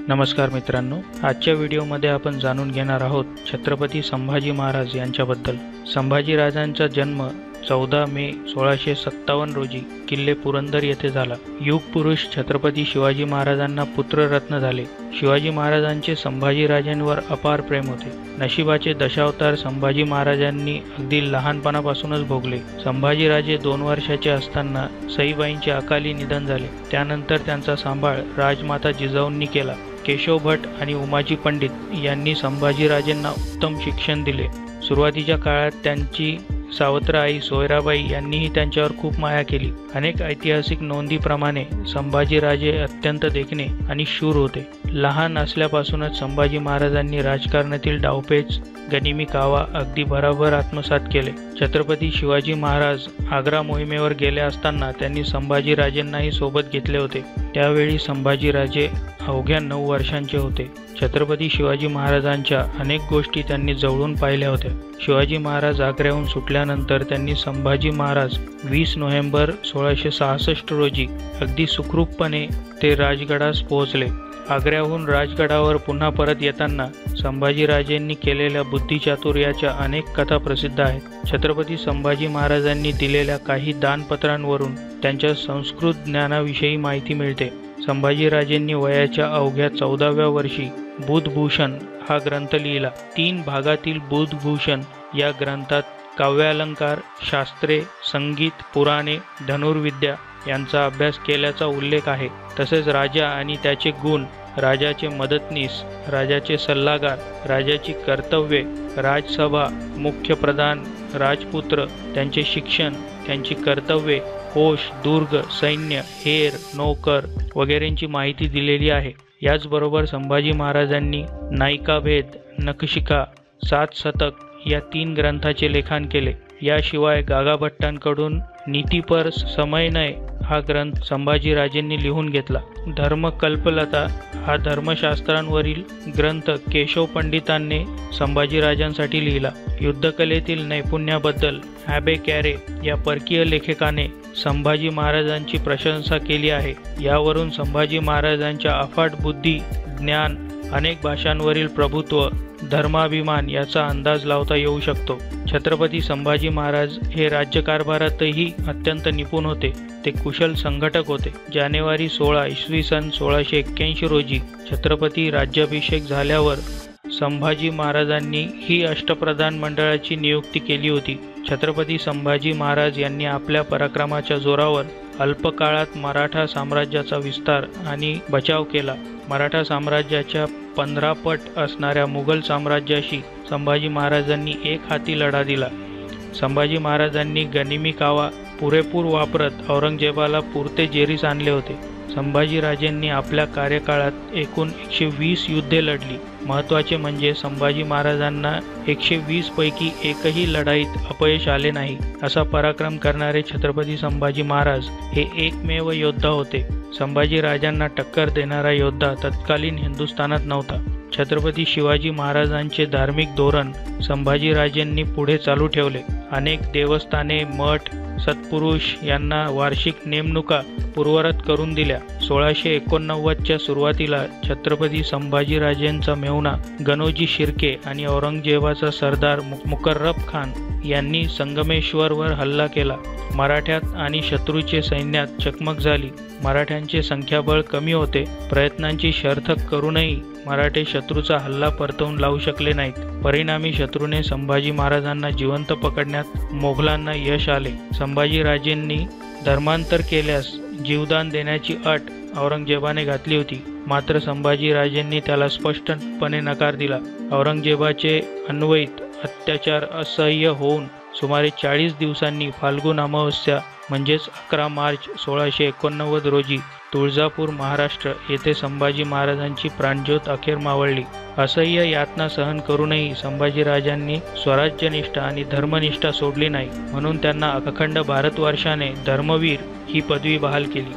नमस्कार मित्रांनो, आजच्या व्हिडिओमध्ये आपण जाणून घेणार आहोत छत्रपती संभाजी महाराज यांच्याबद्दल। संभाजीराजांचा जन्म 14 मे 1657 रोजी किल्ले पुरंदर येथे झाला। युग पुरुष छत्रपती शिवाजी महाराजांना पुत्ररत्न झाले। शिवाजी महाराजांचे संभाजीराजांवर अपार प्रेम होते। नशिबाचे दशावतार संभाजी महाराजांनी अगदी लहानपणापासूनच भोगले। संभाजीराजे 2 वर्षाचे असताना सईबाईंचे अकाली निधन झाले। त्यानंतर त्यांचा सांभाळ राजमाता जिजाऊंनी केला। केशव भट आणि उमाजी पंडित यांनी संभाजीराजेंना उत्तम शिक्षण दिले। सुरुवातीच्या काळात त्यांची सावत्र आई सोयराबाई यांनीही त्यांच्यावर खूप माया केली। अनेक ऐतिहासिक नोंदीप्रमाणे संभाजीराजे अत्यंत देखणे आणि शूर होते। लहान असल्यापासूनच संभाजी महाराजांनी राजकारणातील डावपेच, गनिमी कावा अगदी बरोबर आत्मसात केले। छत्रपती शिवाजी महाराज आग्रा मोहिमेवर गेले असताना त्यांनी संभाजीराजेंनाही सोबत घेतले होते। त्यावेळी संभाजीराजे अवघ्या 9 वर्षांचे होते। छत्रपती शिवाजी महाराजांच्या अनेक गोष्टी त्यांनी जवळून पाहिल्या होत्या। शिवाजी महाराज आग्र्याहून सुटल्यानंतर त्यांनी संभाजी महाराज 20 नोव्हेंबर 1666 रोजी अगदी सुखरूपपणे ते राजगडास पोहोचले। आग्र्याहून राजगडावर पुन्हा परत येताना संभाजीराजेंनी केलेल्या बुद्धिचातुर्याच्या अनेक कथा प्रसिद्ध आहेत। छत्रपती संभाजी महाराजांनी दिलेल्या काही दानपत्रांवरून त्यांच्या संस्कृत ज्ञानाविषयी माहिती मिळते। संभाजीराजेंनी वयाच्या अवघ्या 14व्या वर्षी बुधभूषण हा ग्रंथ लिहिला। 3 भागातील बुधभूषण या ग्रंथात काव्यालंकार, शास्त्रे, संगीत, पुराणे, धनुर्विद्या यांचा अभ्यास केल्याचा उल्लेख आहे। तसेच राजा आणि त्याचे गुण, राजाचे मदतनीस, राजाचे सल्लागार, राजाची कर्तव्ये, राजसभा, मुख्य प्रधान, राजपुत्र, त्यांचे शिक्षण, त्यांची कर्तव्ये, कोश, दुर्ग, सैन्य, हेर, नौकर वगैरेंची माहिती दिलेली आहे। याचबरोबर संभाजी महाराजांनी नायिकाभेद, नखशिखा, 7 शतक या 3 ग्रंथाचे लेखन केले। याशिवाय गागाभट्टांकडून नीतिपर समयनय हा ग्रंथ संभाजीराजेंनी लिहून घेतला। धर्मकल्पलता हा धर्मशास्त्रांवरील ग्रंथ केशव पंडितांनी संभाजीराजांसाठी लिहिला। युद्धकलेतील नैपुण्याबद्दल हॅबे कॅरे या परकीय लेखकाने संभाजी महाराजांची प्रशंसा केली आहे। यावरून संभाजी महाराजांच्या अफाट बुद्धी, ज्ञान, अनेक भाषांवरील प्रभुत्व, धर्माभिमान याचा अंदाज लावता येऊ शकतो। छत्रपती संभाजी महाराज हे राज्यकारभारातही अत्यंत निपुण होते। ते कुशल संघटक होते। जानेवारी 16 इसवी सन 1681 रोजी छत्रपती राज्याभिषेक झाल्यावर संभाजी महाराजांनी ही अष्टप्रधान मंडळाची नियुक्ती केली होती। छत्रपती संभाजी महाराज यांनी आपल्या पराक्रमाच्या जोरावर अल्पकाळात मराठा साम्राज्याचा विस्तार आणि बचाव केला। मराठा साम्राज्याच्या 15 पट असणाऱ्या मुघल साम्राज्याशी संभाजी महाराजांनी एक हाती लढा दिला। संभाजी महाराजांनी गनिमी कावा पुरेपूर वापरत औरंगजेबाला पुरते जेरीस आणले होते। संभाजीराजेंनी आपल्या कार्यकाळात एकूण 120 युद्धे लढली। महत्त्वाचे म्हणजे संभाजी महाराजांना 120 पैकी एकही लढाईत अपयश आले नाही। असा पराक्रम करणारे छत्रपती संभाजी महाराज हे एकमेव योद्धा होते। संभाजीराजांना टक्कर देणारा योद्धा तत्कालीन हिंदुस्थानात नव्हता। छत्रपती शिवाजी महाराजांचे धार्मिक धोरण संभाजीराजेंनी पुढे चालू ठेवले। अनेक देवस्थाने, मठ, सत्पुरुष यांना वार्षिक नेमणुका पूर्ववत करून दिल्या। 1689च्या सुरुवातीला छत्रपती संभाजीराजेंचा मेहुणा गणोजी शिर्के आणि औरंगजेबाचा सरदार मुकर्रब खान यांनी संगमेश्वरवर हल्ला केला। मराठ्यात आणि शत्रूचे सैन्यात चकमक झाली। मराठ्यांचे संख्याबळ कमी होते। प्रयत्नांची शर्थक करूनही मराठे शत्रूचा हल्ला परतवून लावू शकले नाहीत। परिणामी शत्रूने संभाजी महाराजांना जिवंत पकडण्यात मोगलांना यश आले। संभाजीराजेंनी धर्मांतर केल्यास जीवदान देण्याची अट औरंगजेबाने घातली होती, मात्र संभाजीराजेंनी त्याला स्पष्टपणे नकार दिला। औरंगजेबाचे अन्वयित अत्याचार असह्य होऊन सुमारे 40 दिवसांनी फाल्गुन अमावस्या म्हणजेच 11 मार्च 1689 रोजी तुळजापूर, महाराष्ट्र येथे संभाजी महाराजांची प्राणज्योत अखेर मावळली। असह्य यातना सहन करूनही संभाजीराजांनी स्वराज्यनिष्ठा आणि धर्मनिष्ठा सोडली नाही, म्हणून त्यांना अखंड भारतवर्षाने धर्मवीर ही पदवी बहाल केली।